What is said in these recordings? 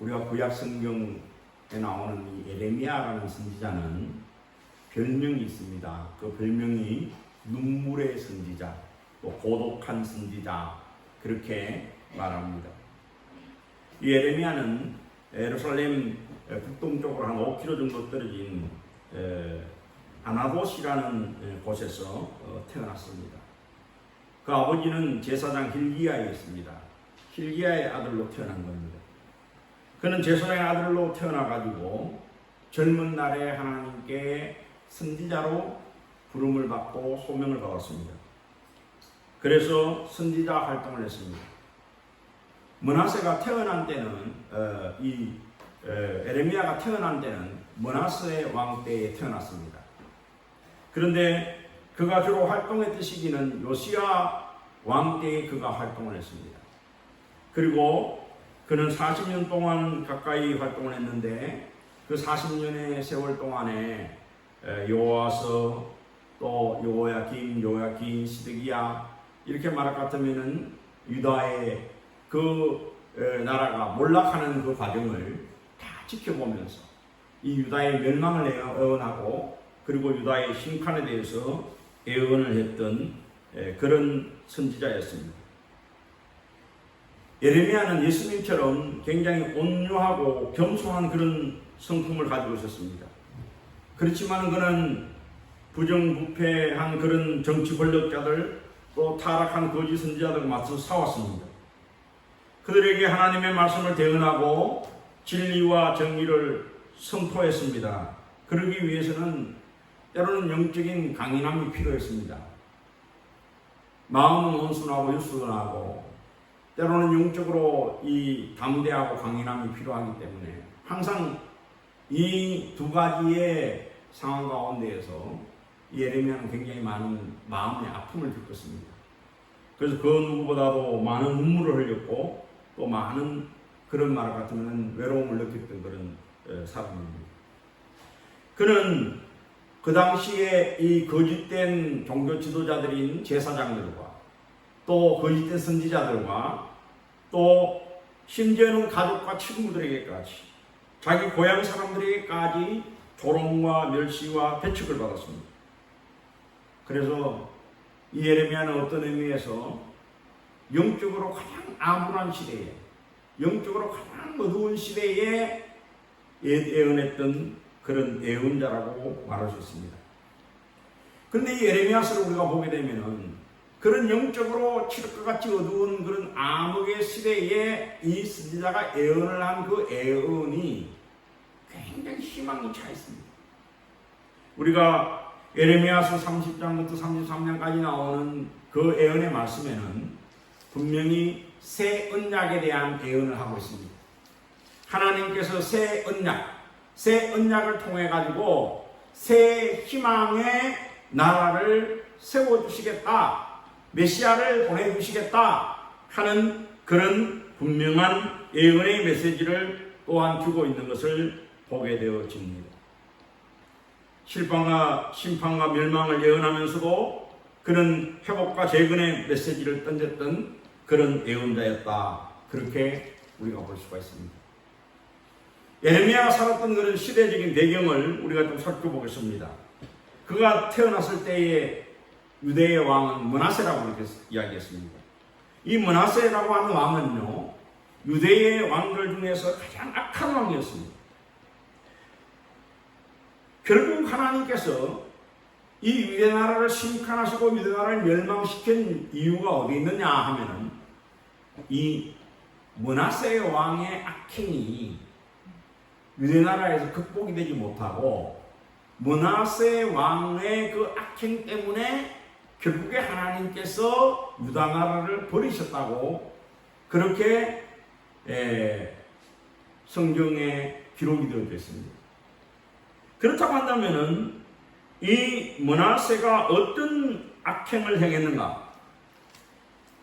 우리가 구약 성경에 나오는 이 예레미야라는 선지자는 별명이 있습니다. 그 별명이 눈물의 선지자, 또 고독한 선지자, 그렇게 말합니다. 이 예레미야는 예루살렘 북동쪽으로 한 5km 정도 떨어진 아나돗이라는 곳에서 태어났습니다. 그 아버지는 제사장 hil기야였습니다. hil기야의 아들로 태어난 겁니다. 그는 제사장의 아들로 태어나가지고 젊은 날에 하나님께 선지자로 부름을 받고 소명을 받았습니다. 그래서 선지자 활동을 했습니다. 므낫세가 태어난 때는 에레미야가 태어난 때는 므낫세 왕 때에 태어났습니다. 그런데 그가 주로 활동했던 시기는 요시야 왕 때에 그가 활동을 했습니다. 그리고 그는 40년 동안 가까이 활동을 했는데 그 40년의 세월 동안에 여호와서 또 요야긴, 시드기야 이렇게 말할 것 같으면은 유다의 그 나라가 몰락하는 그 과정을 다 지켜보면서 이 유다의 멸망을 예언하고 그리고 유다의 심판에 대해서 예언을 했던 그런 선지자였습니다. 예레미야는 예수님처럼 굉장히 온유하고 겸손한 그런 성품을 가지고 있었습니다. 그렇지만 그는 부정부패한 그런 정치 권력자들 또 타락한 거짓 선지자들과 맞서 싸웠습니다. 그들에게 하나님의 말씀을 대언하고 진리와 정의를 선포했습니다. 그러기 위해서는 때로는 영적인 강인함이 필요했습니다. 마음은 온순하고 유순하고 때로는 영적으로 이 담대하고 강인함이 필요하기 때문에 항상 이 두 가지의 상황 가운데에서 예레미야는 굉장히 많은 마음의 아픔을 겪었습니다. 그래서 그 누구보다도 많은 눈물을 흘렸고 또 많은 그런 말 같으면 외로움을 느꼈던 그런 사람입니다. 그는 그 당시에 이 거짓된 종교 지도자들인 제사장들과 또 거짓된 선지자들과 또 심지어는 가족과 친구들에게까지 자기 고향 사람들에게까지 조롱과 멸시와 배척을 받았습니다. 그래서 이 예레미야는 어떤 의미에서 영적으로 가장 암울한 시대에 영적으로 가장 어두운 시대에 예언했던 그런 예언자라고 말할 수 있습니다. 그런데 이 예레미야서를 우리가 보게 되면은 그런 영적으로 칠흑과 같이 어두운 그런 암흑의 시대에 이 선지자가 예언을 한 그 예언이 굉장히 희망이 차 있습니다. 우리가 예레미야서 30장부터 33장까지 나오는 그 예언의 말씀에는 분명히 새 언약에 대한 예언을 하고 있습니다. 하나님께서 새 언약을 통해 가지고 새 희망의 나라를 세워주시겠다, 메시아를 보내주시겠다 하는 그런 분명한 예언의 메시지를 또한 주고 있는 것을 보게 되어집니다. 심판과 멸망을 예언하면서도 그는 회복과 재건의 메시지를 던졌던 그런 예언자였다. 그렇게 우리가 볼 수가 있습니다. 예레미야가 살았던 그런 시대적인 배경을 우리가 좀 살펴보겠습니다. 그가 태어났을 때의 유대의 왕은 므낫세라고 이렇게 이야기했습니다. 이 므낫세라고 하는 왕은요, 유대의 왕들 중에서 가장 악한 왕이었습니다. 결국 하나님께서 이 유대 나라를 심판하시고 유대 나라를 멸망시킨 이유가 어디 있느냐 하면은 이 므낫세 왕의 악행이 유대 나라에서 극복이 되지 못하고 므낫세 왕의 그 악행 때문에 결국에 하나님께서 유다 나라를 버리셨다고 그렇게 성경에 기록이 되어 있습니다. 그렇다고 한다면은 이 므낫세가 어떤 악행을 행했는가?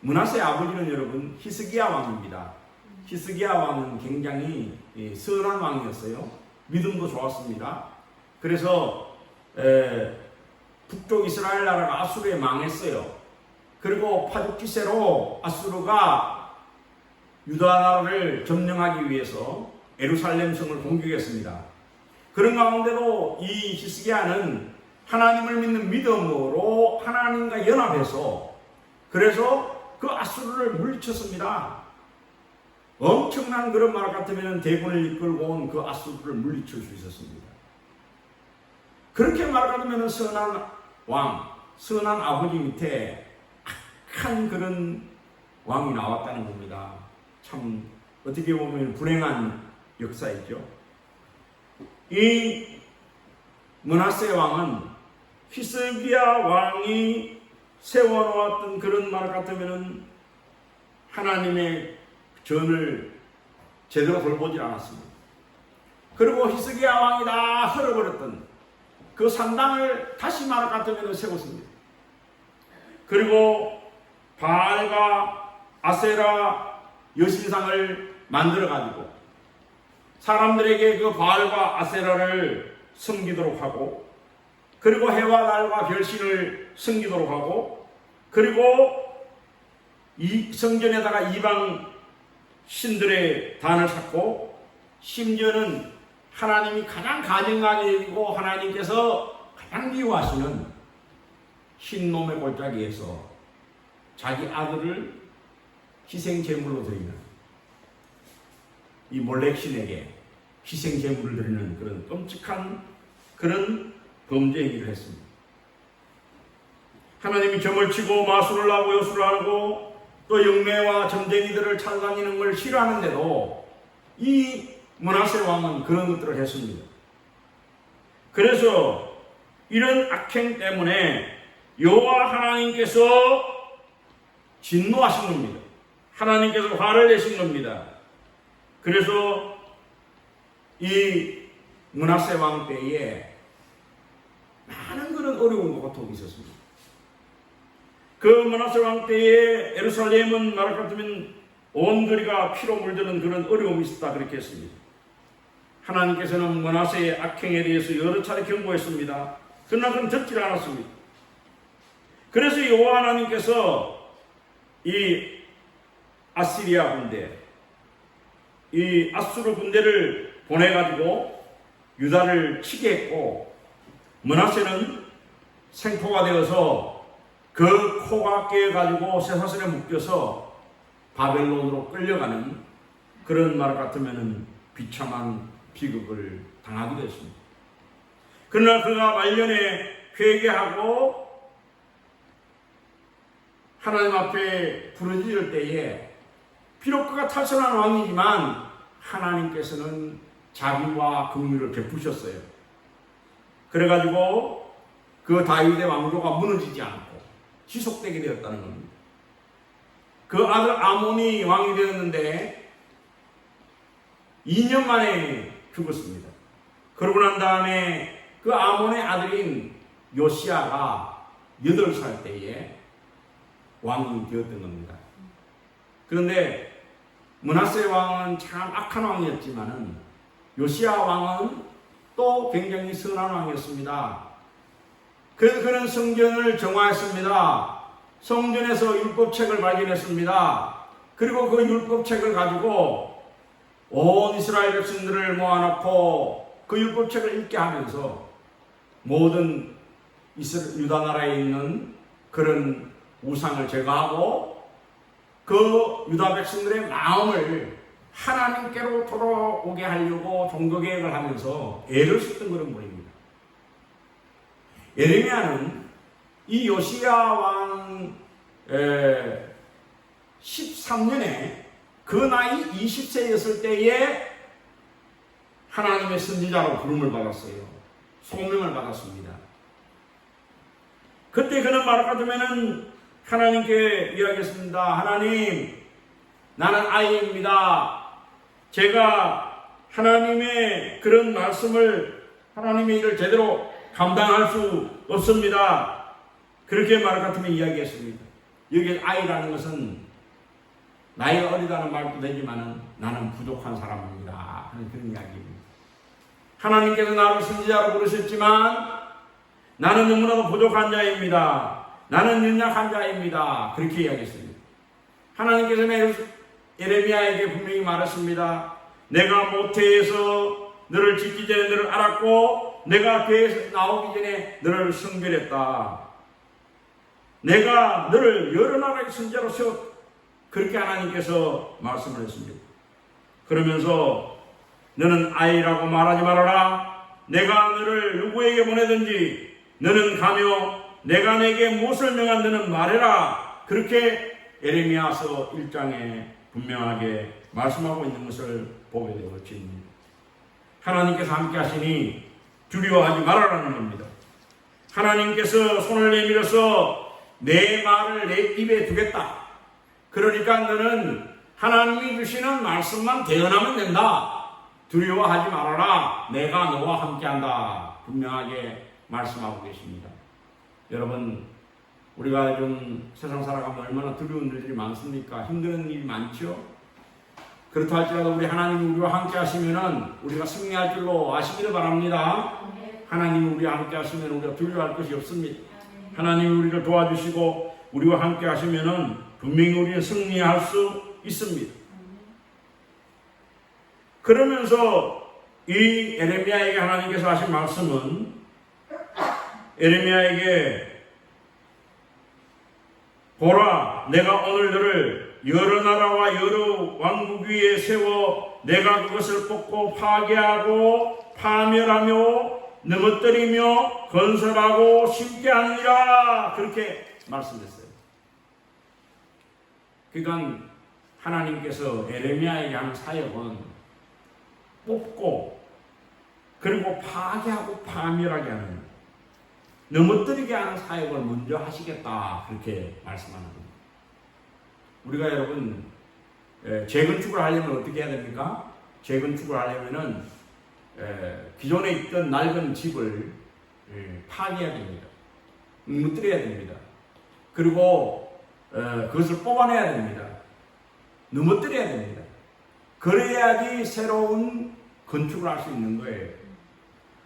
므낫세의 아버지는 여러분 히스기야 왕입니다. 히스기야 왕은 굉장히 선한 왕이었어요. 믿음도 좋았습니다. 그래서 북쪽 이스라엘 나라가 아수르에 망했어요. 그리고 파죽지세로 아수르가 유다 나라를 점령하기 위해서 예루살렘 성을 공격했습니다. 그런 가운데도 이 히스기야는 하나님을 믿는 믿음으로 하나님과 연합해서 그래서 그 아수르를 물리쳤습니다. 엄청난 그런 말 같으면 대군을 이끌고 온 그 아수르를 물리칠 수 있었습니다. 그렇게 말 같으면 선한 왕, 선한 아버지 밑에 악한 그런 왕이 나왔다는 겁니다. 참 어떻게 보면 불행한 역사이죠. 이 므낫세 왕은 히스기야 왕이 세워놓았던 그런 말 같으면 하나님의 전을 제대로 돌보지 않았습니다. 그리고 히스기야 왕이 다 헐어버렸던 그 산당을 다시 말 같으면 세웠습니다. 그리고 바알과 아세라 여신상을 만들어가지고 사람들에게 그 바알과 아세라를 섬기도록 하고 그리고 해와 달과 별신을 섬기도록 하고 그리고 이 성전에다가 이방 신들의 단을 쌓고 심지어는 하나님이 가장 가증하게 여기고 하나님께서 가장 미워하시는 흰놈의 골짜기에서 자기 아들을 희생제물로 드리는 이 몰렉신에게 희생제물을 드리는 그런 끔찍한 그런 범죄 행위를 했습니다. 하나님이 점을 치고 마술을 하고 요술을 하고 또 영매와 점쟁이들을 찾아다니는 걸 싫어하는데도 이 므낫세 왕은 그런 것들을 했습니다. 그래서 이런 악행 때문에 여호와 하나님께서 진노하신 겁니다. 하나님께서 화를 내신 겁니다. 그래서 이 므낫세 왕 때에 많은 그런 어려움과 고통이 있었습니다. 그 므낫세 왕 때에 예루살렘은 말할 것 같으면 온 거리가 피로 물드는 그런 어려움이 있었다 그렇게 했습니다. 하나님께서는 므낫세의 악행에 대해서 여러 차례 경고했습니다. 그러나 그는 듣지 않았습니다. 그래서 여호와 하나님께서 이 아시리아 군대, 이 아수르 군대를 보내가지고 유다를 치게 했고 므낫세는 생포가 되어서 그 코가 깨가지고 쇠사슬에 묶여서 바벨론으로 끌려가는 그런 말 같으면 비참한 비극을 당하게 됐습니다. 그러나 그가 말년에 회개하고 하나님 앞에 부르짖을 때에 비록 그가 탈선한 왕이지만 하나님께서는 자비와 긍휼을 베푸셨어요. 그래가지고 그 다윗의 왕조가 무너지지 않고 지속되게 되었다는 겁니다. 그 아들 아몬이 왕이 되었는데 2년 만에 죽었습니다. 그러고 난 다음에 그 아몬의 아들인 요시야가 8살 때에 왕이 되었던 겁니다. 그런데 므낫세 왕은 참 악한 왕이었지만은 요시야 왕은 또 굉장히 선한 왕이었습니다. 그래서 그는 성전을 정화했습니다. 성전에서 율법책을 발견했습니다. 그리고 그 율법책을 가지고 온 이스라엘 백성들을 모아놓고 그 율법책을 읽게 하면서 모든 유다 나라에 있는 그런 우상을 제거하고 그 유다 백성들의 마음을 하나님께로 돌아오게 하려고 종교개혁을 하면서 애를 썼던 그런 분입니다. 예레미야는 이 요시야 왕 13년에 그 나이 20세였을 때에 하나님의 선지자로 부름을 받았어요. 소명을 받았습니다. 그때 그는 말할 것 같으면 하나님께 이야기했습니다. 하나님, 나는 아이입니다. 제가 하나님의 그런 말씀을, 하나님의 일을 제대로 감당할 수 없습니다. 그렇게 말할 것 같으면 이야기했습니다. 여기 아이라는 것은 나이가 어리다는 말도 되지만 나는 부족한 사람입니다 하는 그런 이야기입니다. 하나님께서 나를 선지자로 부르셨지만 나는 너무나도 부족한 자입니다. 나는 연약한 자입니다. 그렇게 이야기했습니다. 하나님께서는 예레미야에게 분명히 말했습니다. 내가 모태에서 너를 짓기 전에 너를 알았고 내가 배에서 나오기 전에 너를 성별했다. 내가 너를 여러 나라의 선지자로 세웠다. 그렇게 하나님께서 말씀을 했습니다. 그러면서 너는 아이라고 말하지 말아라. 내가 너를 누구에게 보내든지 너는 가며 내가 내게 무엇을 명한 너는 말해라. 그렇게 에레미야서 1장에 분명하게 말씀하고 있는 것을 보게 되었습니다. 하나님께서 함께 하시니 두려워하지 말아라는 겁니다. 하나님께서 손을 내밀어서 내 말을 내 입에 두겠다. 그러니까 너는 하나님이 주시는 말씀만 대언하면 된다. 두려워하지 말아라. 내가 너와 함께한다. 분명하게 말씀하고 계십니다. 여러분, 우리가 좀 세상 살아가면 얼마나 두려운 일들이 많습니까? 힘든 일이 많죠? 그렇다 할지라도 우리 하나님이 우리와 함께 하시면은 우리가 승리할 줄로 아시기를 바랍니다. 하나님이 우리와 함께 하시면 우리가 두려워할 것이 없습니다. 하나님이 우리를 도와주시고 우리와 함께 하시면은 분명히 우리는 승리할 수 있습니다. 그러면서 이 에레미야에게 하나님께서 하신 말씀은 에레미야에게 보라, 내가 오늘 너를 여러 나라와 여러 왕국 위에 세워 내가 그것을 뽑고 파괴하고 파멸하며 넘어뜨리며 건설하고 심게 하느니라. 그렇게 말씀했어요. 그러니까 하나님께서 에레미야에게 하는 사역은 뽑고 그리고 파괴하고 파멸하게 하는, 넘어뜨리게 하는 사역을 먼저 하시겠다. 그렇게 말씀하는 겁니다. 우리가 여러분 재건축을 하려면 어떻게 해야 됩니까? 재건축을 하려면은 기존에 있던 낡은 집을 파괴해야 됩니다. 무너뜨려야 됩니다. 그리고 그것을 뽑아내야 됩니다. 넘어뜨려야 됩니다. 그래야지 새로운 건축을 할 수 있는 거예요.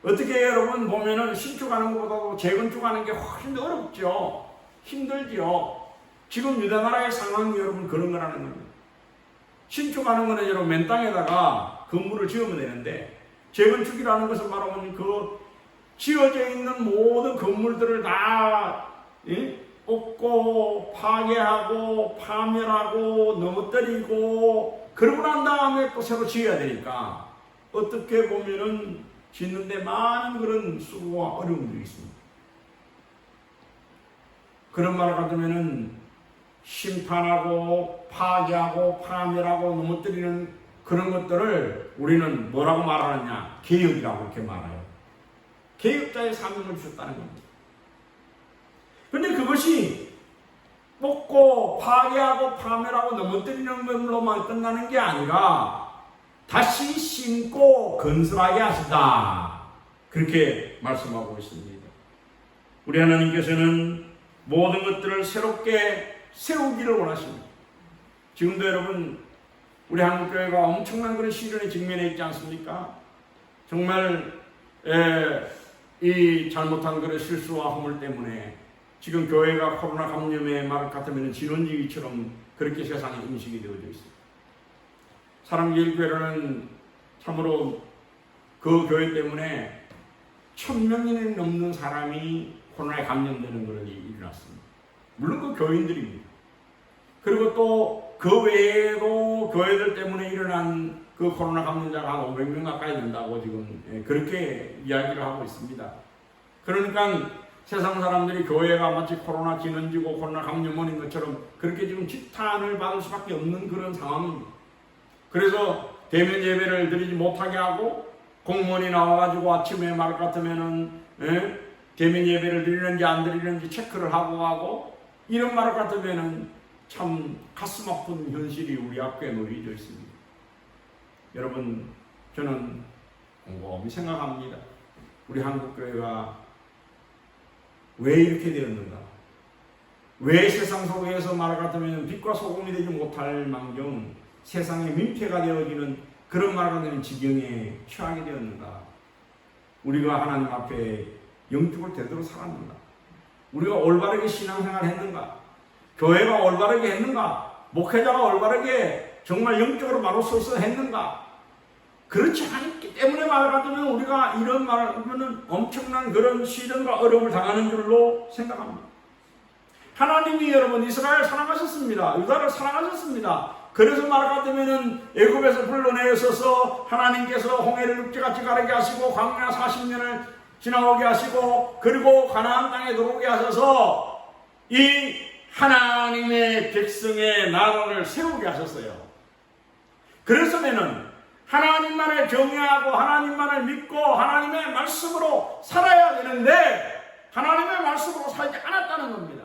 어떻게 여러분 보면은 신축하는 것보다도 재건축하는 게 훨씬 더 어렵죠. 힘들죠. 지금 유다 나라의 상황이 여러분 그런 거라는 겁니다. 신축하는 거는 여러분 맨 땅에다가 건물을 지으면 되는데, 재건축이라는 것은 말하면 그 지어져 있는 모든 건물들을 다 뽑고 파괴하고 파멸하고 넘어뜨리고 그러고 난 다음에 또 새로 지어야 되니까 어떻게 보면은 짓는데 많은 그런 수고와 어려움들이 있습니다. 그런 말을 갖다면은 심판하고 파괴하고 파멸하고 넘어뜨리는 그런 것들을 우리는 뭐라고 말하느냐? 개혁이라고 이렇게 말해요. 개혁자의 사명을 주셨다는 겁니다. 그런데 그것이 뽑고 파괴하고 파멸하고 넘어뜨리는 걸로만 끝나는 게 아니라 다시 심고 건설하게 하신다. 그렇게 말씀하고 있습니다. 우리 하나님께서는 모든 것들을 새롭게 세우기를 원하십니다. 지금도 여러분 우리 한국교회가 엄청난 그런 시련에 직면해 있지 않습니까? 정말 이 잘못한 그런 실수와 허물 때문에 지금 교회가 코로나 감염의 말 같으면 진원지기처럼 그렇게 세상에 인식이 되어져 있습니다. 사랑제일교회는 참으로 그 교회 때문에 1000명이 넘는 사람이 코로나에 감염되는 것이 일어났습니다. 물론 그 교인들입니다. 그리고 또 그 외에도 교회들 때문에 일어난 그 코로나 감염자가 한 500명 가까이 된다고 지금 그렇게 이야기를 하고 있습니다. 그러니까 세상 사람들이 교회가 마치 코로나 진원지고 코로나 감염원인 것처럼 그렇게 지금 지탄을 받을 수밖에 없는 그런 상황입니다. 그래서 대면 예배를 드리지 못하게 하고 공무원이 나와가지고 아침에 말 같으면은 대면 예배를 드리는지 안 드리는지 체크를 하고 이런 말 같으면은 참 가슴 아픈 현실이 우리 앞에 놓여져 있습니다. 여러분, 저는 곰곰이 생각합니다. 우리 한국교회가 왜 이렇게 되었는가? 왜 세상 속에서 말 같으면 빛과 소금이 되지 못할 망정 세상의 민폐가 되어지는 그런 말 같은 지경에 처하게 되었는가? 우리가 하나님 앞에 영적을 제대로 살았는가? 우리가 올바르게 신앙생활을 했는가? 교회가 올바르게 했는가? 목회자가 올바르게 정말 영적으로 바로 서서 했는가? 그렇지 않기 때문에 말 같으면 우리가 이런 말을 하면 엄청난 그런 시련과 어려움을 당하는 줄로 생각합니다. 하나님이 여러분 이스라엘 사랑하셨습니다. 유다를 사랑하셨습니다. 그래서 말 같으면은 애굽에서 불러내셔서 하나님께서 홍해를 육지같이 가르게 하시고 광야 40년을 지나오게 하시고 그리고 가나안 땅에 들어오게 하셔서 이 하나님의 백성의 나라를 세우게 하셨어요. 그래서면은 하나님만을 경외하고 하나님만을 믿고 하나님의 말씀으로 살아야 되는데 하나님의 말씀으로 살지 않았다는 겁니다.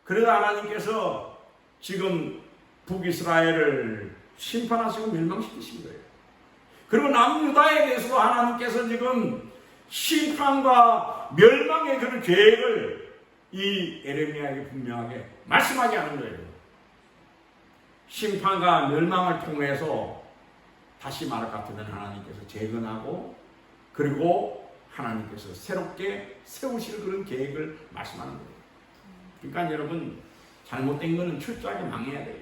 그러다 하나님께서 지금 북이스라엘을 심판하시고 멸망시키신 거예요. 그리고 남유다에 대해서도 하나님께서 지금 심판과 멸망의 그런 계획을 이 에레미야에게 분명하게 말씀하게 하는 거예요. 심판과 멸망을 통해서 다시 말할 것 같으면 하나님께서 재건하고 그리고 하나님께서 새롭게 세우실 그런 계획을 말씀하는 거예요. 그러니까 여러분 잘못된 거는 철저하게 망해야 돼요.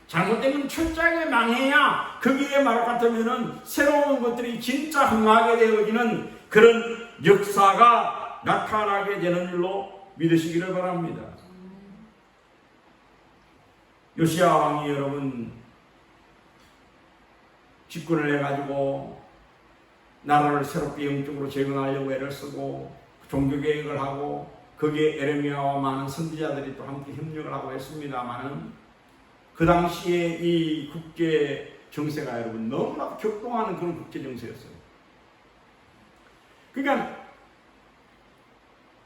잘못된 건 철저하게 망해야 거기에 말 같으면은 새로운 것들이 진짜 흥하게 되어지는 그런 역사가 나타나게 되는 줄로 믿으시기를 바랍니다. 요시야 왕이 여러분 집권을 해가지고 나라를 새롭게 영적으로 재건하려고 애를 쓰고 종교개혁을 하고 거기에 에레미야와 많은 선지자들이 또 함께 협력을 하고 했습니다만은 그 당시에 이 국제 정세가 여러분 너무나 격동하는 그런 국제 정세였어요. 그러니까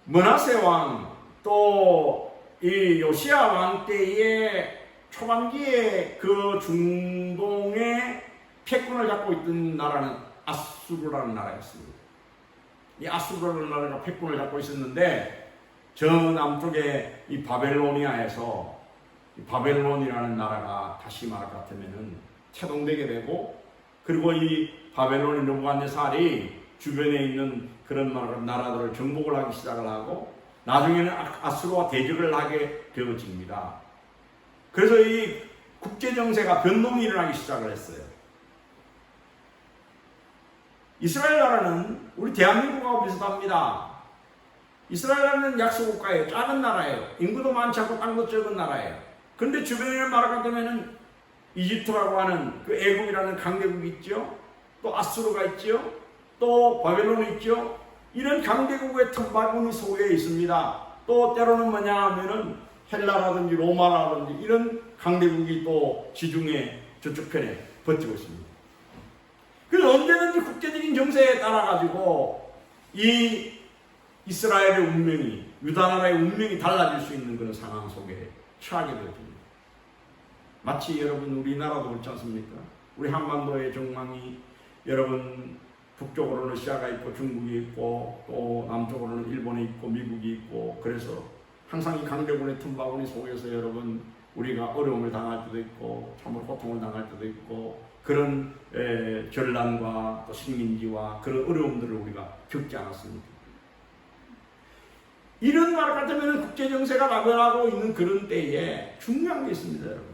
므낫세 왕 또 이 요시야 왕 때에 초반기에 그 중동의 패권을 잡고 있던 나라는 아수르라는 나라였습니다. 이 아수르라는 나라가 패권을 잡고 있었는데 저 남쪽에 이 바벨로니아에서 이 바벨론이라는 나라가 다시 말할 것 같으면은 태동되게 되고 그리고 이 바벨론의 느부갓네살이 주변에 있는 그런 나라들을 정복을 하기 시작을 하고 나중에는 아수르와 대적을 하게 되어집니다. 그래서 이 국제정세가 변동이 일어나기 시작을 했어요. 이스라엘 나라는 우리 대한민국하고 비슷합니다. 이스라엘 나라는 약소국가예요. 작은 나라예요. 인구도 많지 않고 땅도 적은 나라예요. 그런데 주변에 말하게 되면은 이집트라고 하는 그 애국이라는 강대국이 있죠. 또 아수르가 있죠. 또 바벨론이 있죠. 이런 강대국의 틈바구니 속에 있습니다. 또 때로는 뭐냐 하면은 헬라라든지 로마라든지 이런 강대국이 또 지중해 저쪽 편에 버티고 있습니다. 그래서 언제든지 국제적인 정세에 따라가지고 이 이스라엘의 운명이, 유다나라의 운명이 달라질 수 있는 그런 상황 속에 처하게 되어집니다. 마치 여러분 우리나라도 그렇지 않습니까? 우리 한반도의 정황이 여러분 북쪽으로는 러시아가 있고 중국이 있고 또 남쪽으로는 일본이 있고 미국이 있고 그래서 항상 이 강대군의 틈바구니 속에서 여러분 우리가 어려움을 당할 때도 있고 참으로 고통을 당할 때도 있고 그런 전란과 또 식민지와 그런 어려움들을 우리가 겪지 않았습니까? 이런 말 같으면 국제정세가 나변하고 있는 그런 때에 중요한 게 있습니다, 여러분.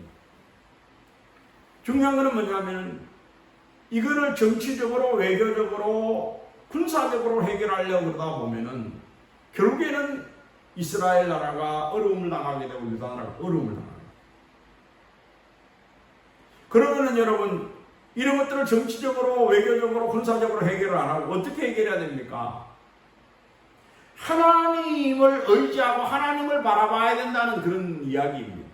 중요한 거는 뭐냐면 이거를 정치적으로, 외교적으로, 군사적으로 해결하려고 그러다 보면은 결국에는 이스라엘 나라가 어려움을 당하게 되고 유다 나라가 어려움을 당하게 돼요. 그러면은 여러분 이런 것들을 정치적으로, 외교적으로, 군사적으로 해결을 안 하고 어떻게 해결해야 됩니까? 하나님을 의지하고 하나님을 바라봐야 된다는 그런 이야기입니다.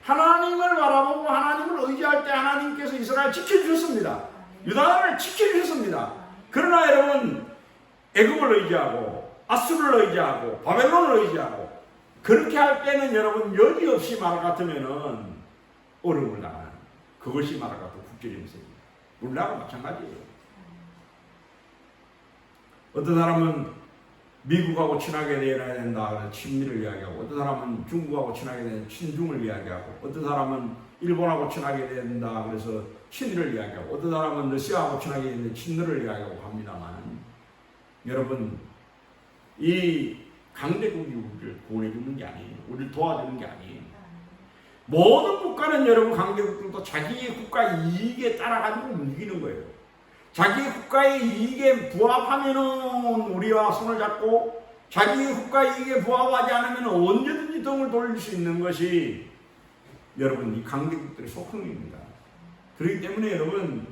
하나님을 바라보고 하나님을 의지할 때 하나님께서 이스라엘 지켜주셨습니다. 유다를 지켜주셨습니다. 그러나 여러분 애굽을 의지하고 아수르를 의지하고 바벨론을 의지하고 그렇게 할 때는 여러분 여지없이 말 같으면은 어려움을 당하는 그것이 말 같은 국제정세입니다. 우리나라도 마찬가지예요. 어떤 사람은 미국하고 친하게 되어야 된다 그래서 친미를 이야기하고 어떤 사람은 중국하고 친하게 되는 친중을 이야기하고 어떤 사람은 일본하고 친하게 된다 그래서 친일을 이야기하고 어떤 사람은 러시아하고 친하게 되는 친러를 이야기하고 합니다만 여러분 이 강대국이 우리를 구원해 주는 게 아니에요. 우리를 도와주는 게 아니에요. 모든 국가는 여러분 강대국들도 자기의 국가 이익에 따라가지고 움직이는 거예요. 자기의 국가의 이익에 부합하면은 우리와 손을 잡고 자기의 국가 이익에 부합하지 않으면 언제든지 등을 돌릴 수 있는 것이 여러분 이 강대국들의 속성입니다. 그렇기 때문에 여러분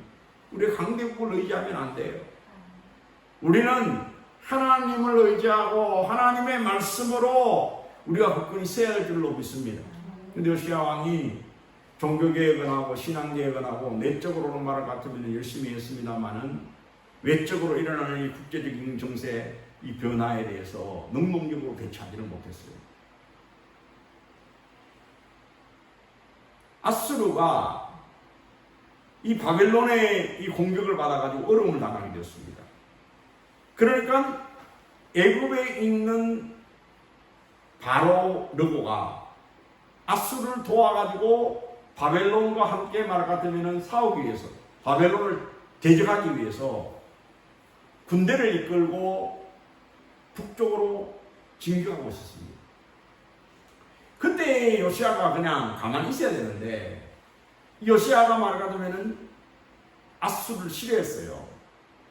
우리 강대국을 의지하면 안 돼요. 우리는 하나님을 의지하고 하나님의 말씀으로 우리가 굳건히 서야 할 줄로 믿습니다. 근데 요시야 왕이 종교개혁을 하고 신앙개혁을 하고 내적으로는 말을 같으면 열심히 했습니다만은 외적으로 일어나는 이 국제적인 정세 이 변화에 대해서 능동적으로 대처하지는 못했어요. 아수르가 이 바벨론의 이 공격을 받아가지고 어려움을 당하게 되었습니다. 그러니까 애굽에 있는 바로 르고가 아수르를 도와가지고 바벨론과 함께 말 같으면 싸우기 위해서 바벨론을 대적하기 위해서 군대를 이끌고 북쪽으로 진격하고 있었습니다. 그때 요시아가 그냥 가만히 있어야 되는데 요시아가 말 같으면 아수르를 싫어했어요.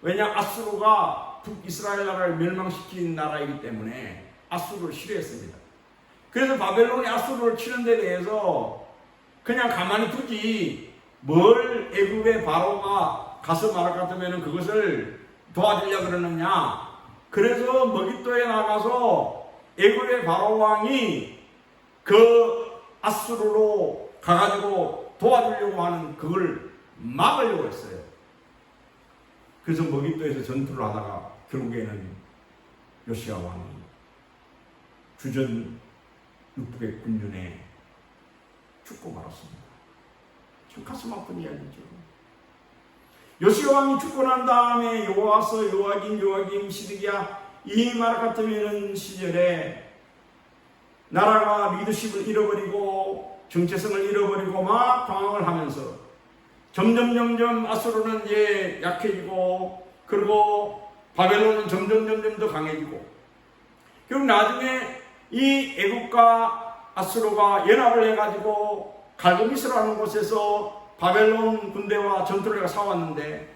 왜냐 아수르가 북이스라엘 나라를 멸망시킨 나라이기 때문에 아수르를 싫어했습니다. 그래서 바벨론이 아수르를 치는 데 대해서 그냥 가만히 두지 뭘 애굽의 바로가 가서 말할 것 같으면 그것을 도와주려고 그러느냐. 그래서 머깃도에 나가서 애굽의 바로 왕이 그 아수르로 가가지고 도와주려고 하는 그걸 막으려고 했어요. 그래서 머깃도에서 전투를 하다가 결국에는 요시야 왕이 주전 609년에 죽고 말았습니다. 참 가슴 아픈 이야기죠. 요시야 왕이 죽고 난 다음에 요아서, 요아김, 시드기야 이 말 같으면 시절에 나라가 리더십을 잃어버리고 정체성을 잃어버리고 막 방황을 하면서 점점 아수르는 이제 약해지고 그리고 바벨론은 점점 더 강해지고 결국 나중에 이 애굽과 아수르가 연합을 해가지고 갈고미스라는 곳에서 바벨론 군대와 전투를 싸웠는데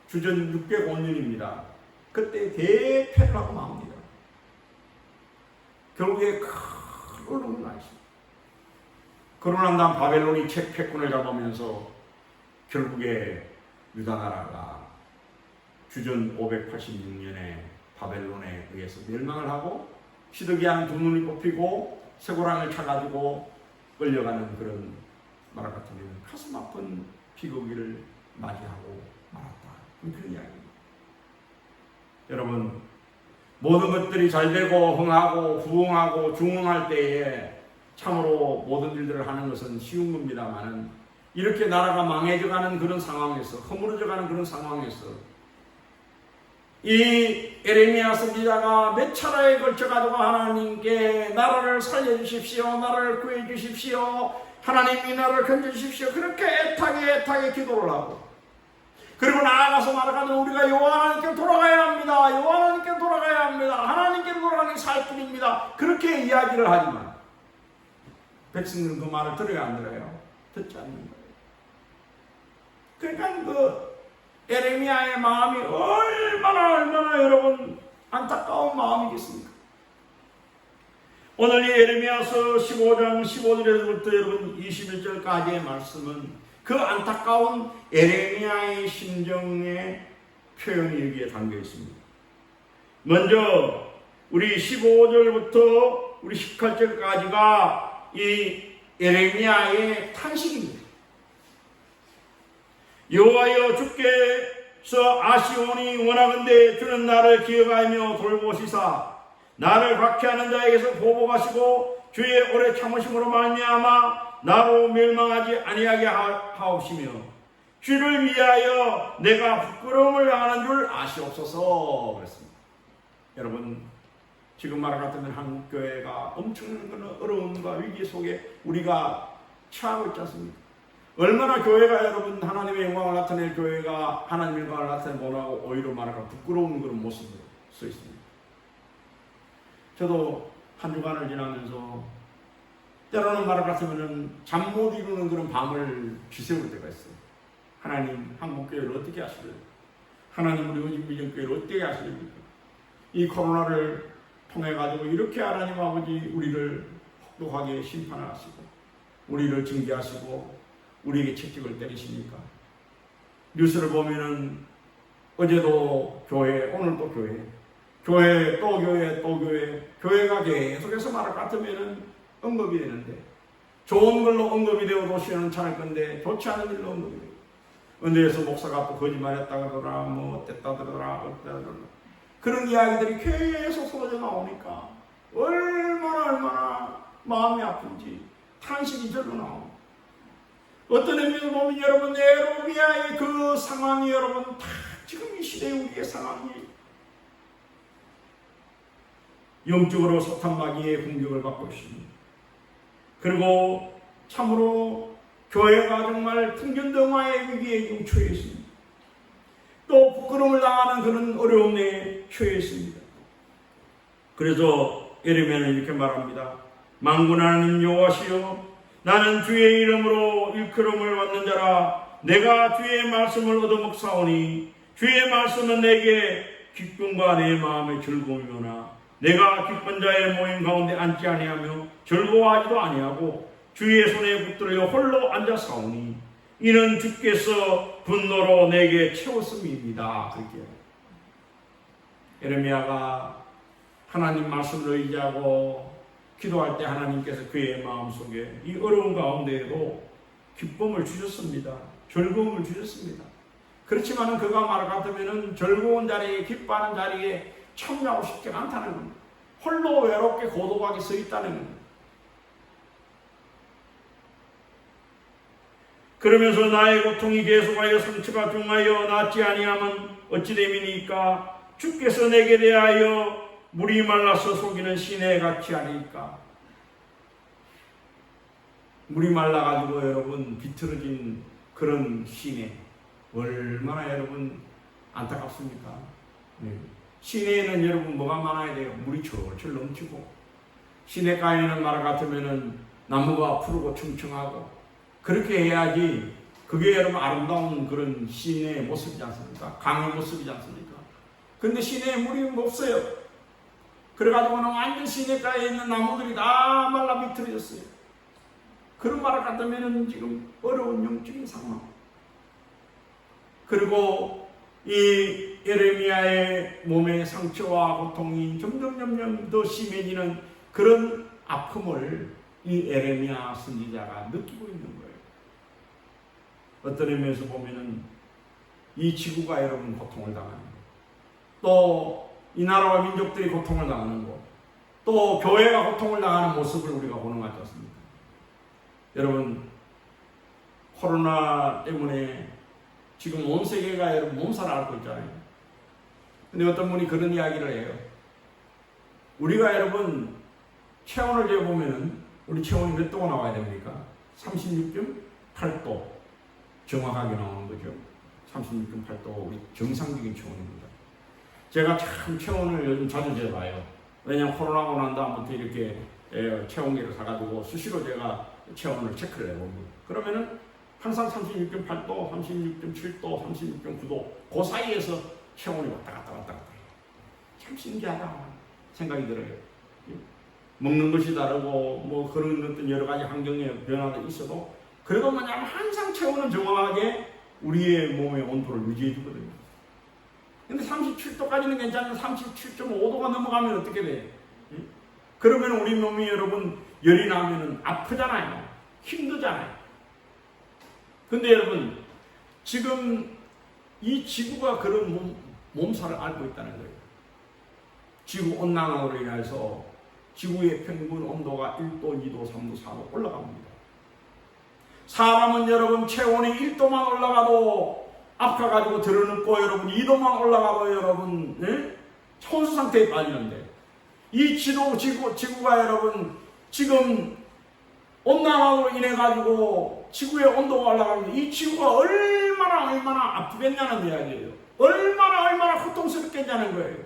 주전 605년입니다. 그때 대패를 하고 맙니다. 결국에 큰 어려움이 나 있습니다. 그러고 난 다음 바벨론이 책 패권을 잡으면서 결국에 유다 나라가 주전 586년에 바벨론에 의해서 멸망을 하고 시드기야는 두 눈이 뽑히고 쇠고랑을 차가지고 끌려가는 그런 말 같으면 가슴 아픈 비극을 맞이하고 말았다. 그런 이야기입니다. 여러분 모든 것들이 잘 되고 흥하고 부흥하고 중흥할 때에 참으로 모든 일들을 하는 것은 쉬운 겁니다만은 이렇게 나라가 망해져가는 그런 상황에서 허물어져가는 그런 상황에서 이 에레미야 선지자가 몇 차례에 걸쳐가지고 하나님께 나라를 살려주십시오, 나라를 구해주십시오, 하나님 이 나라를 건져주십시오 그렇게 애타게 기도를 하고 그리고 나아가서 말하는 우리가 여호와 하나님께 돌아가야 합니다. 여호와 하나님께 돌아가야 합니다. 하나님께 돌아가는 게 살 뿐입니다. 그렇게 이야기를 하지만 백성들은 그 말을 들어야 안 들어요? 듣지 않는 거예요. 그러니까 그 에레미야의 마음이 얼마나 여러분 안타까운 마음이겠습니까? 오늘 이 에레미야서 15장 15절에서부터 여러분 21절까지의 말씀은 그 안타까운 에레미야의 심정의 표현이 여기에 담겨 있습니다. 먼저 우리 15절부터 우리 18절까지가 이 에레미야의 탄식입니다. 여호와여 주께서 아시온이 원하건대 주는 나를 기억하며 돌보시사 나를 박해하는 자에게서 보복하시고 주의 오래 참으심으로 말미암아 나로 멸망하지 아니하게 하옵시며 주를 위하여 내가 부끄러움을 당하는 줄 아시옵소서 그랬습니다. 여러분 지금 말 같으면 한국교회가 엄청난 어려움과 위기 속에 우리가 처하고 있지 않습니까? 얼마나 교회가 여러분 하나님의 영광을 나타낼 교회가 하나님의 영광을 나타내지 못하고 오히려 말하면 부끄러운 그런 모습으로 서 있습니다. 저도 한 주간을 지나면서 때로는 말을 같으면 잠 못 이루는 그런 밤을 지새울 때가 있어요. 하나님, 한국교회를 어떻게 하시려요? 하나님, 우리 은인민정교회를 어떻게 하시렵니까? 이 코로나를 통해 가지고 이렇게 하나님 아버지 우리를 혹독하게 심판하시고 우리를 징계하시고 우리에게 채찍을 때리시니까 뉴스를 보면은 어제도 교회, 오늘도 교회, 교회 또 교회 또 교회, 교회가 계속해서 말할 것 같으면은 언급이 되는데 좋은 걸로 언급이 되어도 괜찮을 건데 좋지 않은 일로 언급이 돼요. 언제에서 목사가 또 거짓말했다 그러더라, 뭐 어땠다 그러더라, 어땠다 그러더라. 그런 이야기들이 계속 쏟아져 나오니까 얼마나 마음이 아픈지 탄식이 절로 나옵니다. 어떤 의미로 보면 여러분 에르미야의 그 상황이 여러분 다 지금 이 시대의 우리의 상황이 영적으로 사탄 마귀의 공격을 받고 있습니다. 그리고 참으로 교회가 정말 풍전등화의 위기에 처해 있습니다. 또 부끄러움을 당하는 그런 어려움에 처해 있습니다. 그래서 에르미야는 이렇게 말합니다. 만군 하나님 여호와시여, 나는 주의 이름으로 일컬음을 받는 자라. 내가 주의 말씀을 얻어먹사오니 주의 말씀은 내게 기쁨과 내 마음의 즐거움이오나 내가 기쁜 자의 모임 가운데 앉지 아니하며 즐거워하지도 아니하고 주의 손에 붙들려 홀로 앉아사오니 이는 주께서 분노로 내게 채웠음입니다. 그렇게 에르미야가 하나님 말씀을 의지하고 기도할 때 하나님께서 그의 마음속에 이 어려운 가운데에도 기쁨을 주셨습니다. 즐거움을 주셨습니다. 그렇지만 그가 말 같으면 즐거운 자리에 기뻐하는 자리에 참여하고 싶지 않다는 겁니다. 홀로 외롭게 고독하게 서 있다는 겁니다. 그러면서 나의 고통이 계속하여 상처가 중하여 낫지 아니하면 어찌 됨이니까 주께서 내게 대하여 물이 말라서 속이는 시내 같지 않으니까. 물이 말라가지고 여러분 비틀어진 그런 시내 얼마나 여러분 안타깝습니까? 시내에는 여러분 뭐가 많아야 돼요? 물이 철철 넘치고 시내가에는 말 같으면은 나무가 푸르고 청청하고 그렇게 해야지 그게 여러분 아름다운 그런 시내의 모습이지 않습니까? 강의 모습이지 않습니까? 근데 시내에 물이 없어요. 그래가지고는 완전 시내가에 있는 나무들이 다 말라 비틀어졌어요. 그런 말을 갖다면은 지금 어려운 영적인 상황. 그리고 이 에레미야의 몸의 상처와 고통이 점점 더 심해지는 그런 아픔을 이 에레미야 선지자가 느끼고 있는 거예요. 어떤 의미에서 보면은 이 지구가 여러분 고통을 당하는 거, 또 이 나라와 민족들이 고통을 당하는 거, 또 교회가 고통을 당하는 모습을 우리가 보는 것 같지 않습니까? 여러분 코로나 때문에 지금 온 세계가 여러분 몸살을 앓고 있잖아요. 근데 어떤 분이 그런 이야기를 해요. 우리가 여러분 체온을 재보면은 우리 체온이 몇 도가 나와야 됩니까? 36.8도 정확하게 나오는 거죠. 36.8도 우리 정상적인 체온입니다. 제가 참 체온을 요즘 자주 재봐요. 왜냐하면 코로나가 난 다음부터 이렇게 체온계를 사가지고 수시로 제가 체온을 체크를 해봅니다. 그러면은 항상 36.8도, 36.7도, 36.9도 그 사이에서 체온이 왔다 갔다 해요. 참 신기하다 생각이 들어요. 먹는 것이 다르고 뭐 그런 어떤 여러 가지 환경의 변화가 있어도 그래도 뭐냐면 항상 체온은 정확하게 우리의 몸의 온도를 유지해 주거든요. 근데 37도까지는 괜찮은데 37.5도가 넘어가면 어떻게 돼요? 그러면 우리 몸이 여러분 열이 나면 아프잖아요. 힘들잖아요. 근데 여러분 지금 이 지구가 그런 몸살을 앓고 있다는 거예요. 지구 온난화로 인해서 지구의 평균 온도가 1도, 2도, 3도, 4도 올라갑니다. 사람은 여러분 체온이 1도만 올라가도 아파가지고 들어눕고 여러분 2도만 올라가도 여러분 혼수 상태에 빠지는데 이 지구가 여러분 지금 온난화로 인해 가지고 지구의 온도가 올라가면 이 지구가 얼마나 아프겠냐는 이야기예요. 얼마나 고통스럽겠냐는 거예요.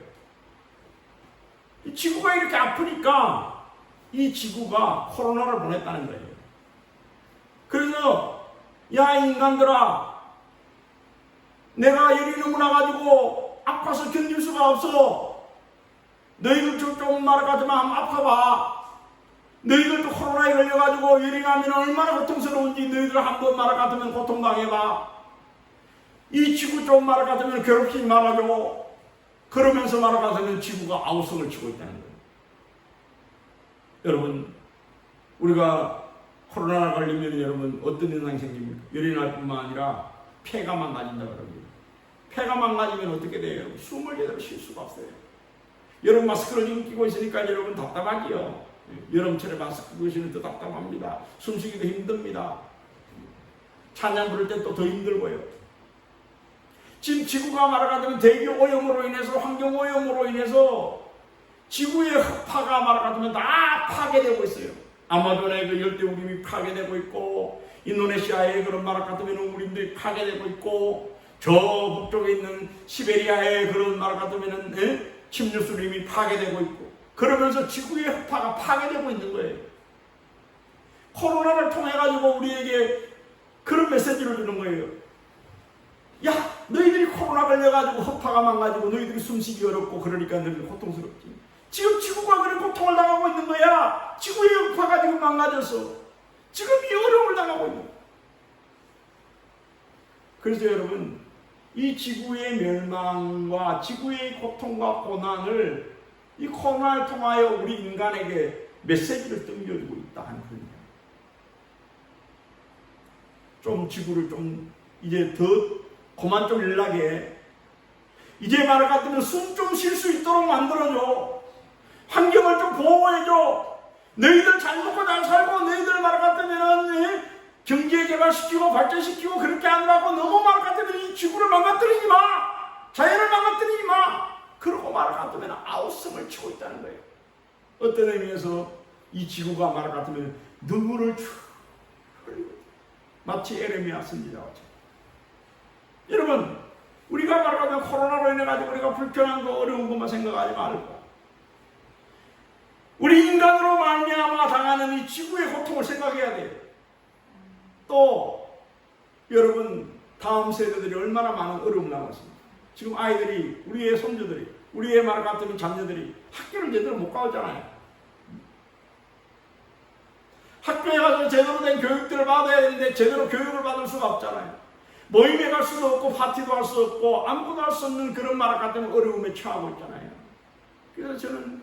이 지구가 이렇게 아프니까 이 지구가 코로나를 보냈다는 거예요. 그래서 야 인간들아, 내가 열이 너무 나가지고 아파서 견딜 수가 없어. 너희들 좀 말할 것 같으면 한번 아파봐. 너희들도 코로나에 걸려가지고 열이 나면 얼마나 고통스러운지 너희들 한번 말할 것 같으면 고통당해봐. 이 지구 좀 말할 것 같으면 괴롭히지 말아줘. 그러면서 말할 것 같으면 지구가 아우성을 치고 있다는 거예요. 여러분, 우리가 코로나 걸리면 여러분 어떤 현상이 생깁니까? 열이 날 뿐만 아니라 폐가 망가진다 그럽니다. 폐가 망가지면 어떻게 돼요? 숨을 제대로 쉴 수가 없어요. 여러분 마스크를 지금 끼고 있으니까 여러분 답답하지요. 여름철에 마스크 끼고 있으면 더 답답합니다. 숨쉬기도 힘듭니다. 찬양 부를 땐 또 더 힘들고요. 지금 지구가 말하자면 대기 오염으로 인해서, 환경 오염으로 인해서 지구의 흑파가 말하자면 다 파괴되고 있어요. 아마존의 그 열대우림이 파괴되고 있고, 인도네시아의 그런 말할 같으면 우림들이 파괴되고 있고, 저 북쪽에 있는 시베리아의 그런 말할 같으면 침류수림이 파괴되고 있고, 그러면서 지구의 흑파가 파괴되고 있는 거예요. 코로나를 통해 가지고 우리에게 그런 메시지를 주는 거예요. 야, 너희들이 코로나 걸려가지고 흑파가 망가지고 너희들이 숨쉬기 어렵고 그러니까 너희들 고통스럽지. 지금 지구가 그런 고통을 당하고 있는 거야. 지구의 흑파가 지금 망가져서 지금 이 어려움을 당하고 있는 거야. 그래서 여러분, 이 지구의 멸망과 지구의 고통과 고난을 이 코로나를 통하여 우리 인간에게 메시지를 던져주고 있다 하는 거예요. 좀 지구를 좀 이제 더 그만 좀 일나게, 이제 말을 같으면 숨 좀 쉴 수 있도록 만들어줘. 환경을 좀 보호해줘. 너희들 잘 먹고 잘 살고 너희들 말을 같으면 경제 개발시키고 발전시키고 그렇게 하느라고 너무 말을 같으면 이 지구를 망가뜨리지 마. 자연을 망가뜨리지 마. 그러고 말을 같으면 아우성을 치고 있다는 거예요. 어떤 의미에서 이 지구가 말을 같으면 눈물을 쭉 흘리고, 마치 에레미야 선지자와 여러분, 우리가 말하자면 코로나로 인해 가지고 우리가 불편한 거 어려운 것만 생각하지 말고, 우리 인간으로 말미암아 당하는 이 지구의 고통을 생각해야 돼요. 또 여러분, 다음 세대들이 얼마나 많은 어려움을 당했습니까? 지금 아이들이, 우리의 손주들이, 우리의 말 같은 자녀들이 학교를 제대로 못 가잖아요. 학교에 가서 제대로 된 교육들을 받아야 되는데 제대로 교육을 받을 수가 없잖아요. 모임에 갈 수도 없고 파티도 할 수 없고 아무것도 할 수 없는 그런 말 같은 어려움에 처하고 있잖아요. 그래서 저는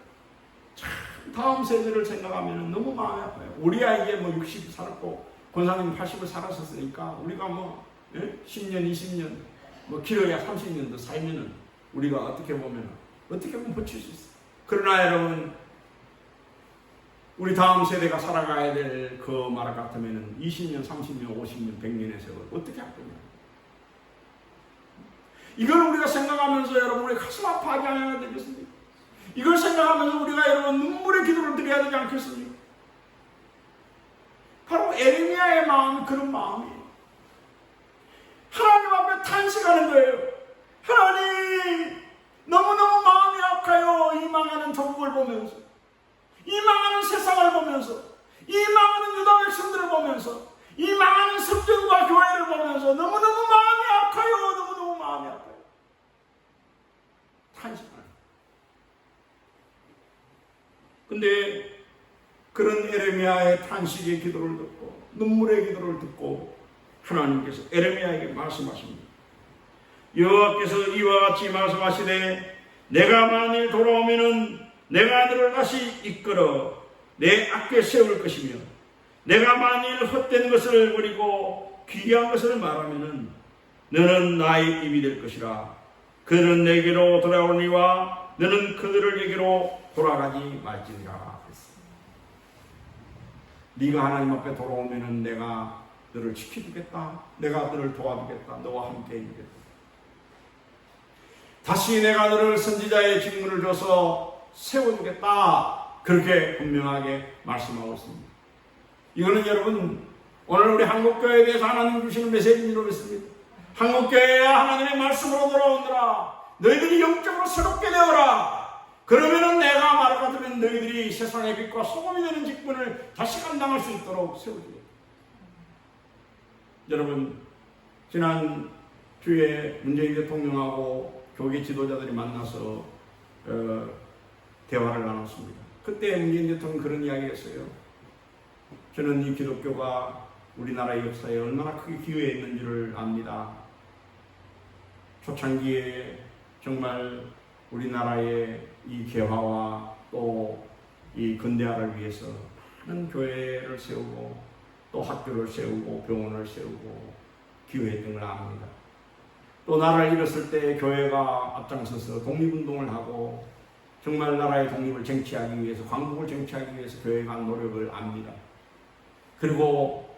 참 다음 세대를 생각하면 너무 마음이 아파요. 우리 아이에 뭐 60 살았고 권사님 80을 살았었으니까 우리가 뭐 10년, 20년, 뭐 길어야 30년 더 살면은 우리가 어떻게 보면 버틸 수 있어요. 그러나 여러분, 우리 다음 세대가 살아가야 될 그 말 같으면은 20년, 30년, 50년, 100년의 세월 어떻게 할 거냐. 이걸 우리가 생각하면서 여러분, 우리 가슴 아파하지 않아야 되겠습니까? 이걸 생각하면서 우리가 여러분 눈물의 기도를 드려야 되지 않겠습니까? 바로 에레미야의 마음이 그런 마음이에요. 하나님 앞에 탄식하는 거예요. 하나님, 너무너무 마음이 아파요. 이 망하는 조국을 보면서, 이 망하는 세상을 보면서, 이 망하는 유다 백성들을 보면서, 이 망하는 성전과 교회를 보면서 너무너무 마음이 아파요. 너무너무 마음이 아파요. 탄식하는. 근데 그런 에레미야의 탄식의 기도를 듣고 눈물의 기도를 듣고 하나님께서 에레미야에게 말씀하십니다. 여호와께서 이와 같이 말씀하시되, 내가 만일 돌아오면은 내가 너를 다시 이끌어 내 앞에 세울 것이며, 내가 만일 헛된 것을 버리고 귀한 것을 말하면은 너는 나의 입이 될 것이라. 그들은 내게로 돌아오니와 너는 그들에게로 돌아가지 말지니라. 네가 하나님 앞에 돌아오면은 내가 너를 지켜주겠다. 내가 너를 도와주겠다. 너와 함께 해주겠다. 다시 내가 너를 선지자의 직무를 줘서 세워주겠다. 그렇게 분명하게 말씀하고 있습니다. 이거는 여러분, 오늘 우리 한국교회에 대해서 하나님 주시는 메시지로 있습니다. 한국교회야 하나님의 말씀으로 돌아오느라 너희들이 영적으로 새롭게 되어라. 그러면은 내가 말할 것 같으면 너희들이 세상의 빛과 소금이 되는 직분을 다시 감당할 수 있도록 세워주겠다. 여러분, 지난 주에 문재인 대통령하고 교계 지도자들이 만나서 대화를 나눴습니다. 그때 문재인 대통령은 그런 이야기했어요. 저는 이 기독교가 우리나라의 역사에 얼마나 크게 기여했는지를 압니다. 초창기에 정말 우리나라의 이 개화와 또 이 근대화를 위해서 많은 교회를 세우고 또 학교를 세우고 병원을 세우고 기여했던 걸 압니다. 또 나라를 잃었을 때 교회가 앞장서서 독립운동을 하고 정말 나라의 독립을 쟁취하기 위해서, 광복을 쟁취하기 위해서 교회가 한 노력을 압니다. 그리고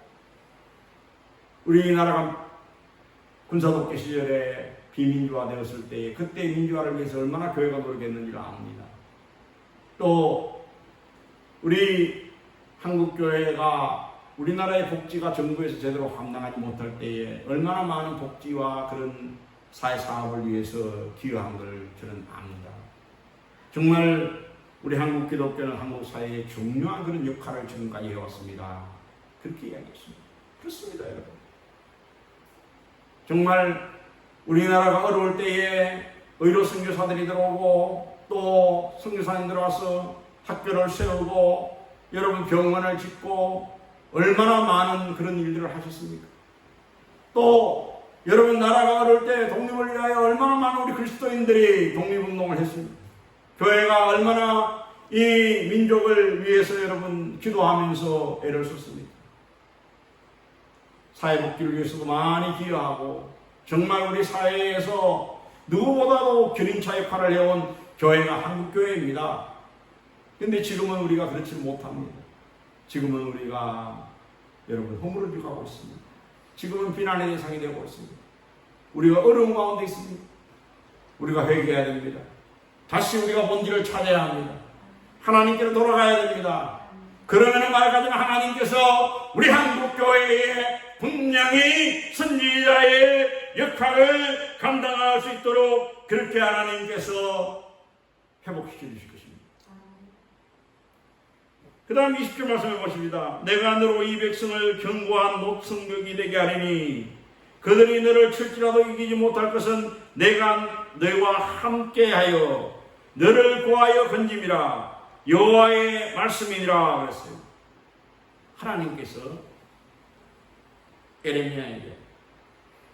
우리나라가 군사독재 시절에 비민주화 되었을 때 그때 민주화를 위해서 얼마나 교회가 노력했는지를 압니다. 또 우리 한국교회가 우리나라의 복지가 정부에서 제대로 감당하지 못할 때에 얼마나 많은 복지와 그런 사회사업을 위해서 기여한 걸 저는 압니다. 정말 우리 한국 기독교는 한국 사회에 중요한 그런 역할을 지금까지 해왔습니다. 그렇게 이야기했습니다. 그렇습니다, 여러분. 정말 우리나라가 어려울 때에 의료 선교사들이 들어오고 또 선교사님 들어와서 학교를 세우고 여러분 병원을 짓고 얼마나 많은 그런 일들을 하셨습니까? 또 여러분 나라가 어려울 때 독립을 위하여 얼마나 많은 우리 그리스도인들이 독립운동을 했습니까? 교회가 얼마나 이 민족을 위해서 여러분 기도하면서 애를 썼습니까? 사회복지를 위해서도 많이 기여하고 정말 우리 사회에서 누구보다도 견인차 역할을 해온 교회가 한국교회입니다. 근데 지금은 우리가 그렇지 못합니다. 지금은 우리가 여러분 허물어져 가고 있습니다. 지금은 비난의 대상이 되고 있습니다. 우리가 어려운 가운데 있습니다. 우리가 회개해야 됩니다. 다시 우리가 본질을 찾아야 합니다. 하나님께로 돌아가야 됩니다. 그러면 말하자면 하나님께서 우리 한국교회에 분명히 선지자의 역할을 감당할 수 있도록 그렇게 하나님께서 회복시켜 주실 것입니다. 그 다음 20절 말씀해 보십니다. 내가 너로 이 백성을 견고한 녹성벽이 되게 하리니 그들이 너를 칠지라도 이기지 못할 것은 내가 너와 함께하여 너를 구하여 건짐이라 여호와의 말씀이니라 그랬어요. 하나님께서 에레미야에게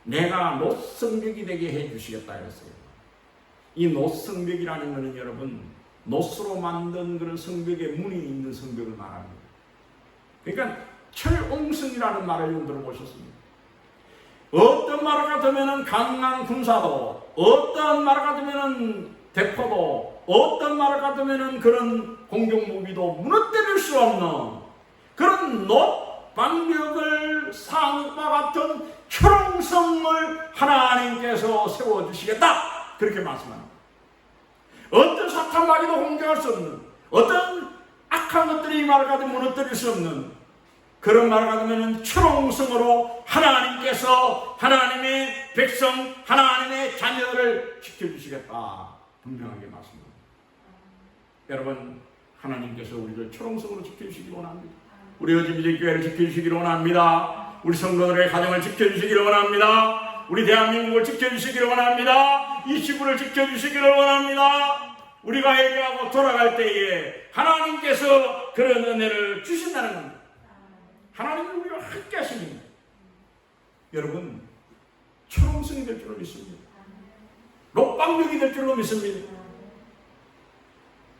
내가 노성벽이 되게 해주시겠다 그랬어요. 이 노성벽이라는 것은 여러분 노스로 만든 그런 성벽에 문이 있는 성벽을 말합니다. 그러니까 철옹성이라는 말을 좀 들어보셨습니다. 어떤 말 같으면 강남 군사도, 어떤 말 같으면 대포도, 어떤 말 같으면 그런 공격무기도 무너뜨릴 수 없는 그런 방벽을 상과 같은 철옹성을 하나님께서 세워주시겠다 그렇게 말씀합니다. 어떤 사탄마귀도 공격할 수 없는, 어떤 악한 것들이 이 말을 가지고 무너뜨릴 수 없는 그런 말을 가지면 철옹성으로 하나님께서 하나님의 백성, 하나님의 자녀들을 지켜주시겠다 분명하게 말씀합니다. 여러분, 하나님께서 우리를 철옹성으로 지켜주시기 원합니다. 우리 어지미제 교회를 지켜주시기를 원합니다. 우리 성도들의 가정을 지켜주시기를 원합니다. 우리 대한민국을 지켜주시기를 원합니다. 이 지구를 지켜주시기를 원합니다. 우리가 회개하고 돌아갈 때에 하나님께서 그런 은혜를 주신다는 겁니다. 하나님은 우리와 함께 하십니다. 여러분, 철옹성이 될 줄로 믿습니다. 녹방벽이 될 줄로 믿습니다.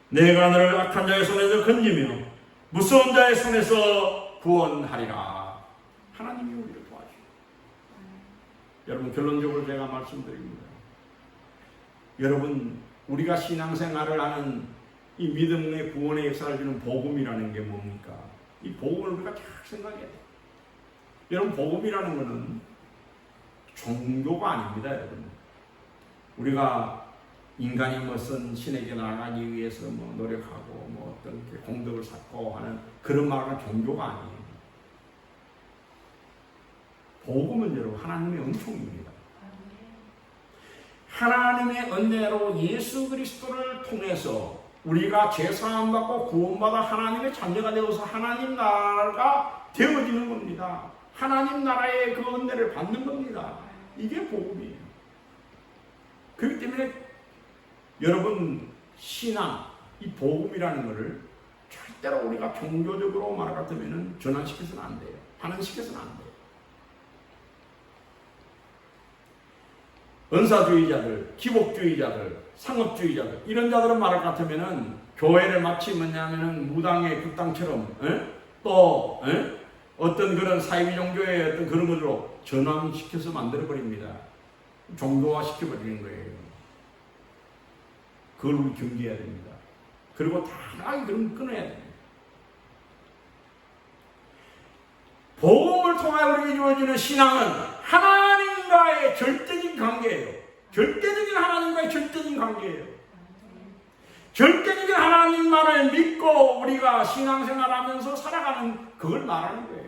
내가 너를 악한 자의 손에서 건지며 무서운 자의 손에서 구원하리라. 하나님이 우리를 도와주십니다. 여러분, 결론적으로 제가 말씀드립니다. 여러분, 우리가 신앙생활을 하는 이 믿음의 구원의 역사를 주는 복음이라는 게 뭡니까? 이 복음을 우리가 잘 생각해야 돼요. 여러분, 복음이라는 것은 종교가 아닙니다, 여러분. 우리가 인간이 무슨 신에게 나아가기 위해서 노력하고 어떤 공덕을 쌓고 하는 그런 말은 종교가 아니에요. 복음은 여러분 하나님의 은총입니다. 하나님의 은혜로 예수 그리스도를 통해서 우리가 제사함 받고 구원받아 하나님의 자녀가 되어서 하나님 나라가 되어지는 겁니다. 하나님 나라의 그 은혜를 받는 겁니다. 이게 복음이에요. 그렇기 때문에 여러분 신앙, 이 복음이라는 것을 절대로 우리가 종교적으로 말할 것 같으면 전환시켜서는 안 돼요. 반환시켜서는 안 돼요. 은사주의자들, 기복주의자들, 상업주의자들 이런 자들은 말할 것 같으면은 교회를 마치 뭐냐면은 무당의 극당처럼 또 어떤 그런 사이비 종교의 어떤 그런 것으로 전환시켜서 만들어버립니다. 종교화 시켜버리는 거예요. 그걸 우리 경계해야 됩니다. 그리고 단호하게 그럼 끊어야 됩니다. 복음을 통해 우리에게 주어지는 신앙은 하나님과의 절대적인 관계예요. 절대적인 하나님과의 절대적인 관계예요. 절대적인 하나님만을 믿고 우리가 신앙생활하면서 살아가는 그걸 말하는 거예요.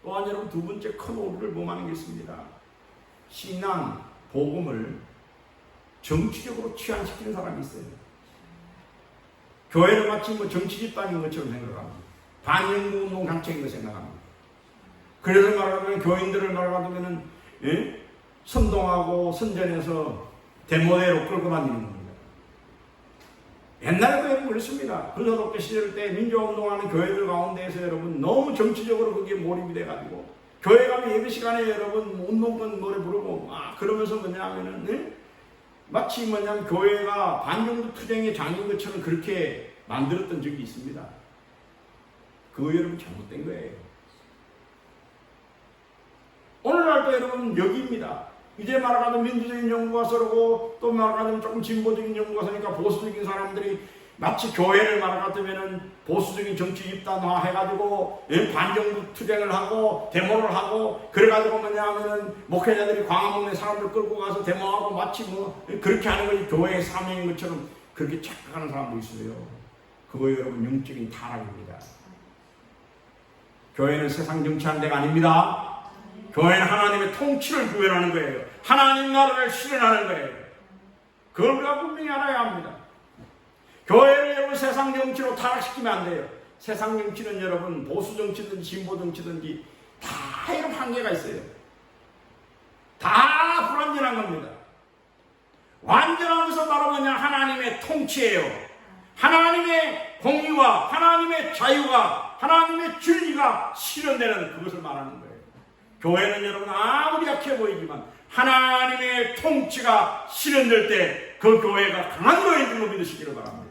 또한 여러분 두 번째 큰 오류를 범하는 게 있습니다. 신앙, 복음을 정치적으로 치환시키는 사람이 있어요. 교회를 마치 정치 집단인 것처럼 생각합니다. 반영구운동 단체인 거 생각합니다. 그래서 말하자면 교인들을 말하자면 선동하고 선전해서 데모대로 끌고 다니는 겁니다. 옛날에도 여러분 그랬습니다. 근서독재 시절 때 민주화운동하는 교회들 가운데에서 여러분 너무 정치적으로 그게 몰입이 돼가지고 교회 가면 예배 시간에 여러분 운동권 노래 부르고 그러면서 뭐냐면은 마치 뭐냐면 교회가 반정부 투쟁의 장인 것처럼 그렇게 만들었던 적이 있습니다. 그거 여러분 잘못된 거예요. 오늘날도 여러분 여기입니다. 이제 말하자면 민주적인 정부가 서르고 또 말하자면 조금 진보적인 정부가 서니까 보수적인 사람들이 마치 교회를 말하자면 보수적인 정치 집단화 해가지고 반정부 투쟁을 하고 데모를 하고 그래가지고 뭐냐면은 목회자들이 광화문에 사람들 끌고 가서 데모하고 마치 그렇게 하는 것이 교회의 사명인 것처럼 그렇게 착각하는 사람도 있어요. 그거 여러분 영적인 타락입니다. 교회는 세상 정치하는 데가 아닙니다. 교회는 하나님의 통치를 구현하는 거예요. 하나님 나라를 실현하는 거예요. 그걸 우리가 분명히 알아야 합니다. 교회를 여러분 세상 정치로 타락시키면 안 돼요. 세상 정치는 여러분 보수 정치든지 진보 정치든지 다 이런 한계가 있어요. 다 불완전한 겁니다. 완전한 것은 바로 뭐냐? 하나님의 통치예요. 하나님의 공의와 하나님의 자유가 하나님의 진리가 실현되는 그것을 말하는 거예요. 교회는 여러분 아무리 약해 보이지만 하나님의 통치가 실현될 때 그 교회가 강한 교회인 줄로 믿으시기를 바랍니다.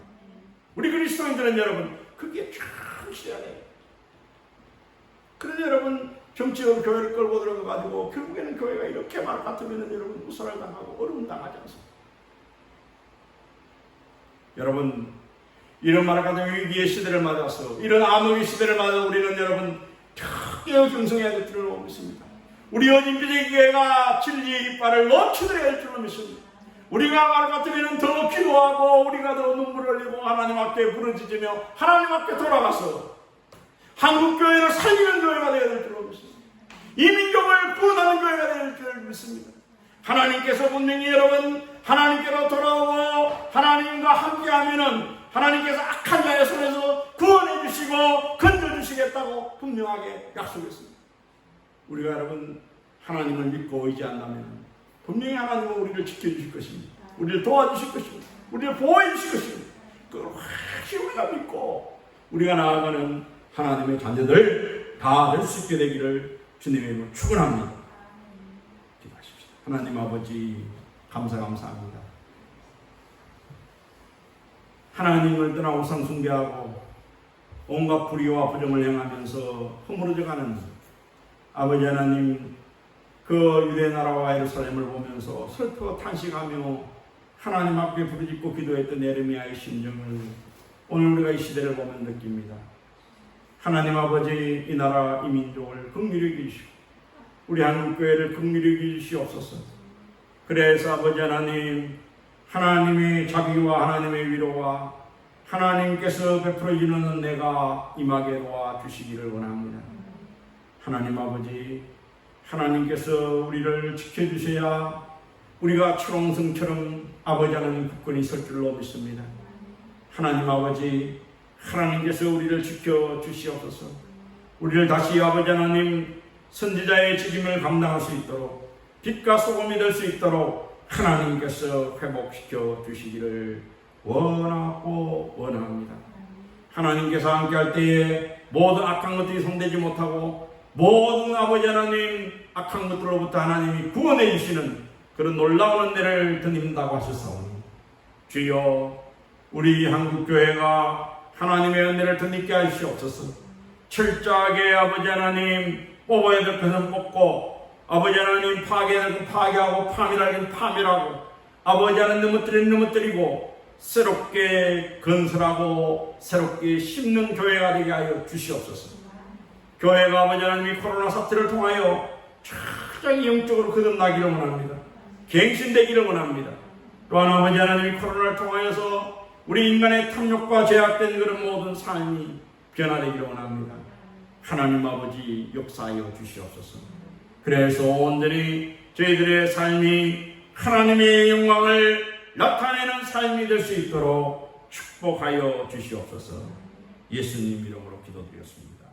우리 그리스도인들은 여러분 그게 참 실해야 돼요. 그런데 여러분 정치적으로 교회를 끌고 들어가가지고 결국에는 교회가 이렇게 말 같으면 여러분 우살을 당하고 어려움 당하지 않습니까? 여러분 이런 말을 가지고 위기의 시대를 맞아서 이런 암흑의 시대를 맞아 우리는 여러분 깨어 경성해야 될 줄로 믿습니다. 우리 어진비제 교회가 진리의 이빨을 넘쳐드려야 할 줄로 믿습니다. 우리가 말 같으면 더 기도하고 우리가 더 눈물을 흘리고 하나님 앞에 부르짖으며 하나님 앞에 돌아가서 한국교회를 살리는 교회가 되어야 될 줄로 믿습니다. 이 민족을 구원하는 교회가 될 줄로 믿습니다. 하나님께서 분명히 여러분 하나님께로 돌아오고 하나님과 함께하면은 하나님께서 악한 자의 손에서 구원해 주시고 건져 주시겠다고 분명하게 약속했습니다. 우리가 여러분 하나님을 믿고 의지한다면 분명히 하나님은 우리를 지켜주실 것입니다. 우리를 도와주실 것입니다. 우리를 보호해 주실 것입니다. 그걸 확실히 우리가 믿고 우리가 나아가는 하나님의 자녀들 다 될 수 있게 되기를 주님의 이름으로 축원합니다. 기도하십시오. 하나님 아버지 감사합니다. 하나님을 떠나 우상 숭배하고 온갖 불의와 부정을 행하면서 허물어져가는 아버지 하나님 그 유대 나라와 예루살렘을 보면서 슬퍼 탄식하며 하나님 앞에 부르짖고 기도했던 에레미야의 심정을 오늘 우리가 이 시대를 보면 느낍니다. 하나님 아버지 이 나라 이 민족을 긍휼히 여기시고 우리 한국교회를 긍휼히 여기시옵소서. 그래서 아버지 하나님 하나님의 자비와 하나님의 위로와 하나님께서 베풀어 주는 은혜가 임하게 도와주시기를 원합니다. 하나님 아버지 하나님께서 우리를 지켜주셔야 우리가 철옹성처럼 아버지 하나님 굳건히 설 줄로 믿습니다. 하나님 아버지, 하나님께서 우리를 지켜 주시옵소서. 우리를 다시 아버지 하나님 선지자의 책임을 감당할 수 있도록, 빛과 소금이 될 수 있도록 하나님께서 회복시켜 주시기를 원하고 원합니다. 하나님께서 함께할 때에 모든 악한 것들이 손대지 못하고 모든 아버지 하나님 악한 것들로부터 하나님이 구원해 주시는 그런 놀라운 은혜를 드린다고 하셨사오니 주여, 우리 한국교회가 하나님의 은혜를 덧입게 하시옵소서. 철저하게 아버지 하나님 뽑아야 될 것은 뽑고, 아버지 하나님 파괴해야 될 것은 파괴하고, 파멸할 것은 파멸하고, 아버지 하나님 넘어뜨리고 새롭게 건설하고 새롭게 심는 교회가 되게 하여 주시옵소서. 교회가 아버지 하나님이 코로나 사태를 통하여 굉장히 영적으로 거듭나기를 원합니다. 갱신되기를 원합니다. 또한 아버지 하나님이 코로나를 통하여서 우리 인간의 탐욕과 제약된 그런 모든 삶이 변화되기를 원합니다. 하나님 아버지 역사하여 주시옵소서. 그래서 온전히 저희들의 삶이 하나님의 영광을 나타내는 삶이 될 수 있도록 축복하여 주시옵소서. 예수님 이름으로 기도드렸습니다.